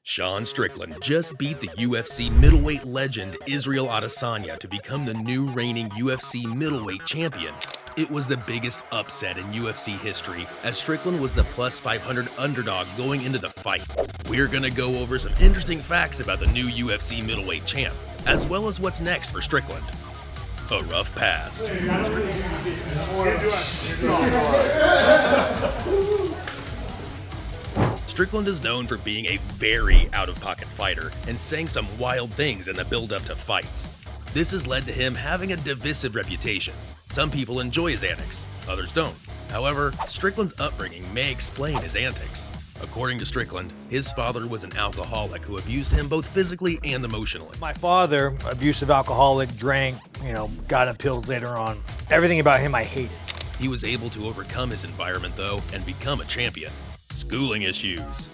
Sean Strickland just beat the UFC middleweight legend Israel Adesanya to become the new reigning UFC Middleweight Champion. It was the biggest upset in UFC history, as Strickland was the plus 500 underdog going into the fight. We're gonna go over some interesting facts about the new UFC Middleweight Champ, as well as what's next for Strickland. A rough past. Strickland is known for being a very out-of-pocket fighter and saying some wild things in the build-up to fights. This has led to him having a divisive reputation. Some people enjoy his antics, others don't. However, Strickland's upbringing may explain his antics. According to Strickland, his father was an alcoholic who abused him both physically and emotionally. My father, abusive alcoholic, drank, got in pills later on. Everything about him I hated. He was able to overcome his environment though and become a champion. Schooling issues.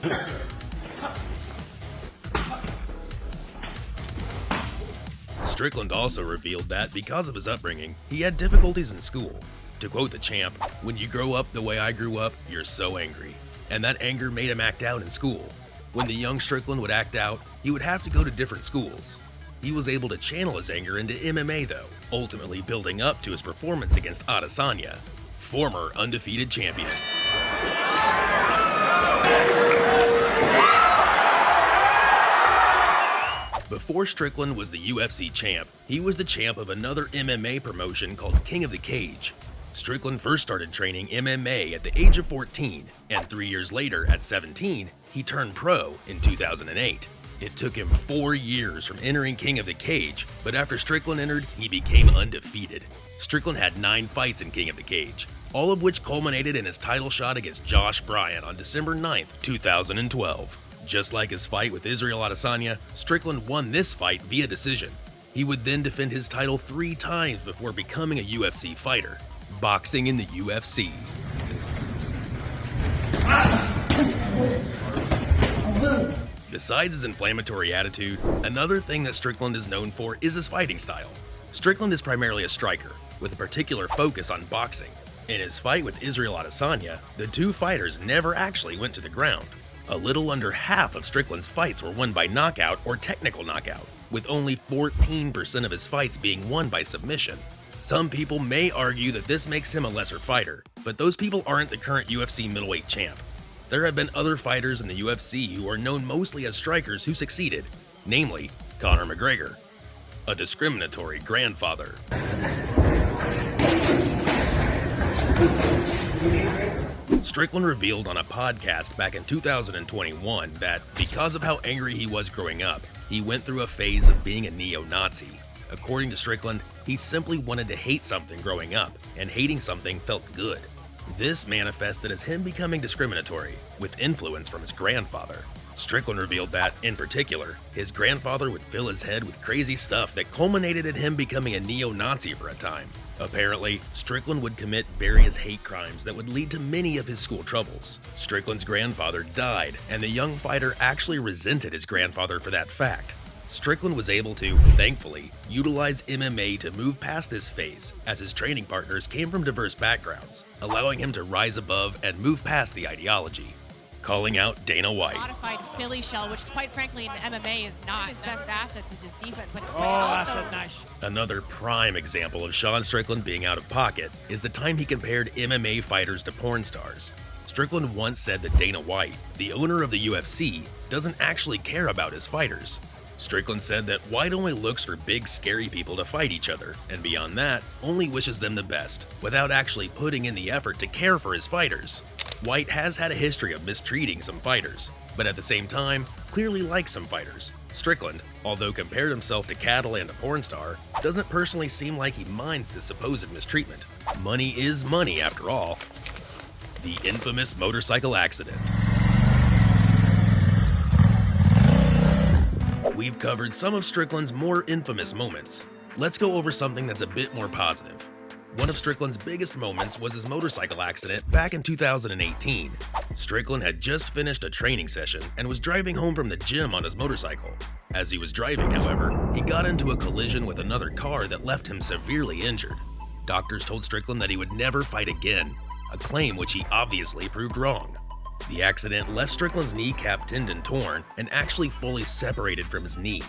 Strickland also revealed that because of his upbringing, he had difficulties in school. To quote the champ, "When you grow up the way I grew up, you're so angry." And that anger made him act out in school. When the young Strickland would act out, he would have to go to different schools. He was able to channel his anger into MMA though, ultimately building up to his performance against Adesanya, former undefeated champion. Before Strickland was the UFC champ, he was the champ of another MMA promotion called King of the Cage. Strickland first started training MMA at the age of 14, and 3 years later, at 17, he turned pro in 2008. It took him 4 years from entering King of the Cage, but after Strickland entered, he became undefeated. Strickland had 9 fights in King of the Cage, all of which culminated in his title shot against Josh Bryant on December 9th, 2012. Just like his fight with Israel Adesanya, Strickland won this fight via decision. He would then defend his title 3 times before becoming a UFC fighter. Boxing in the UFC. Besides his inflammatory attitude, another thing that Strickland is known for is his fighting style. Strickland is primarily a striker, with a particular focus on boxing. In his fight with Israel Adesanya, the two fighters never actually went to the ground. A little under half of Strickland's fights were won by knockout or technical knockout, with only 14% of his fights being won by submission. Some people may argue that this makes him a lesser fighter, but those people aren't the current UFC middleweight champ. There have been other fighters in the UFC who are known mostly as strikers who succeeded, namely Conor McGregor, a discriminatory grandfather. Strickland revealed on a podcast back in 2021 that because of how angry he was growing up, he went through a phase of being a neo-Nazi. According to Strickland, he simply wanted to hate something growing up, and hating something felt good. This manifested as him becoming discriminatory, with influence from his grandfather. Strickland revealed that, in particular, his grandfather would fill his head with crazy stuff that culminated in him becoming a neo-Nazi for a time. Apparently, Strickland would commit various hate crimes that would lead to many of his school troubles. Strickland's grandfather died, and the young fighter actually resented his grandfather for that fact. Strickland was able to, thankfully, utilize MMA to move past this phase, as his training partners came from diverse backgrounds, allowing him to rise above and move past the ideology. Calling out Dana White. Modified Philly shell, which quite frankly in MMA is not his best assets, is his defense. But asset nice. Another prime example of Sean Strickland being out of pocket is the time he compared MMA fighters to porn stars. Strickland once said that Dana White, the owner of the UFC, doesn't actually care about his fighters. Strickland said that White only looks for big, scary people to fight each other, and beyond that, only wishes them the best, without actually putting in the effort to care for his fighters. White has had a history of mistreating some fighters, but at the same time, clearly likes some fighters. Strickland, although compared himself to cattle and a porn star, doesn't personally seem like he minds this supposed mistreatment. Money is money after all. The infamous motorcycle accident. We've covered some of Strickland's more infamous moments. Let's go over something that's a bit more positive. One of Strickland's biggest moments was his motorcycle accident back in 2018. Strickland had just finished a training session and was driving home from the gym on his motorcycle. As he was driving, however, he got into a collision with another car that left him severely injured. Doctors told Strickland that he would never fight again, a claim which he obviously proved wrong. The accident left Strickland's kneecap tendon torn and actually fully separated from his knee.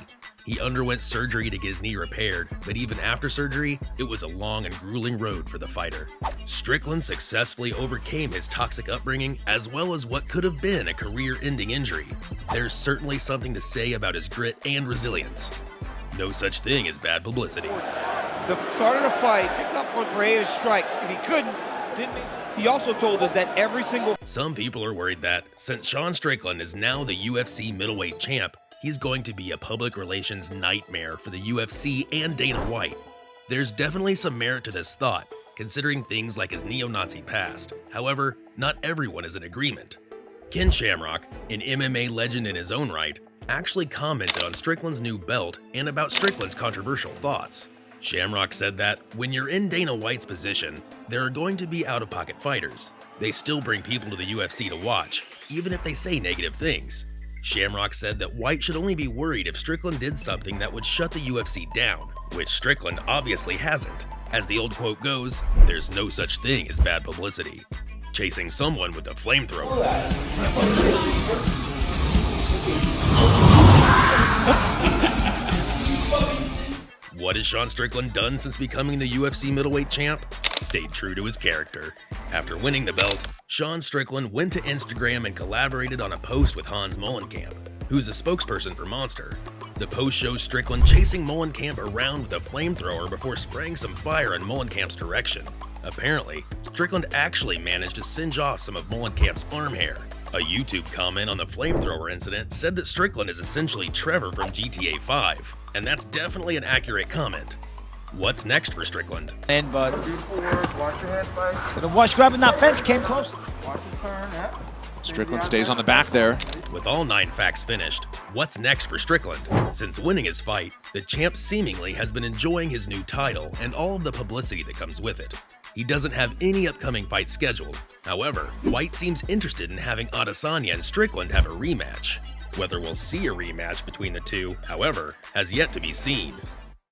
He underwent surgery to get his knee repaired, but even after surgery, it was a long and grueling road for the fighter. Strickland successfully overcame his toxic upbringing as well as what could have been a career-ending injury. There's certainly something to say about his grit and resilience. No such thing as bad publicity. The start of the fight, picked up on creative strikes. If he couldn't, didn't he also told us that every single... Some people are worried that, since Sean Strickland is now the UFC Middleweight Champ, he's going to be a public relations nightmare for the UFC and Dana White. There's definitely some merit to this thought, considering things like his neo-Nazi past. However, not everyone is in agreement. Ken Shamrock, an MMA legend in his own right, actually commented on Strickland's new belt and about Strickland's controversial thoughts. Shamrock said that, when you're in Dana White's position, there are going to be out-of-pocket fighters. They still bring people to the UFC to watch, even if they say negative things. Shamrock said that White should only be worried if Strickland did something that would shut the UFC down, which Strickland obviously hasn't. As the old quote goes, there's no such thing as bad publicity. Chasing someone with a flamethrower. What has Sean Strickland done since becoming the UFC Middleweight Champ? Stayed true to his character. After winning the belt, Sean Strickland went to Instagram and collaborated on a post with Hans Molenkamp, who's a spokesperson for Monster. The post shows Strickland chasing Molenkamp around with a flamethrower before spraying some fire in Molenkamp's direction. Apparently, Strickland actually managed to singe off some of Molenkamp's arm hair. A YouTube comment on the flamethrower incident said that Strickland is essentially Trevor from GTA 5, and that's definitely an accurate comment. What's next for Strickland? And but Watch your head, fight. the watch grabbing that fence came close. Watch his turn, yeah. Strickland stays on the back there. With all 9 facts finished, what's next for Strickland? Since winning his fight, the champ seemingly has been enjoying his new title and all of the publicity that comes with it. He doesn't have any upcoming fights scheduled. However, White seems interested in having Adesanya and Strickland have a rematch. Whether we'll see a rematch between the two, however, has yet to be seen.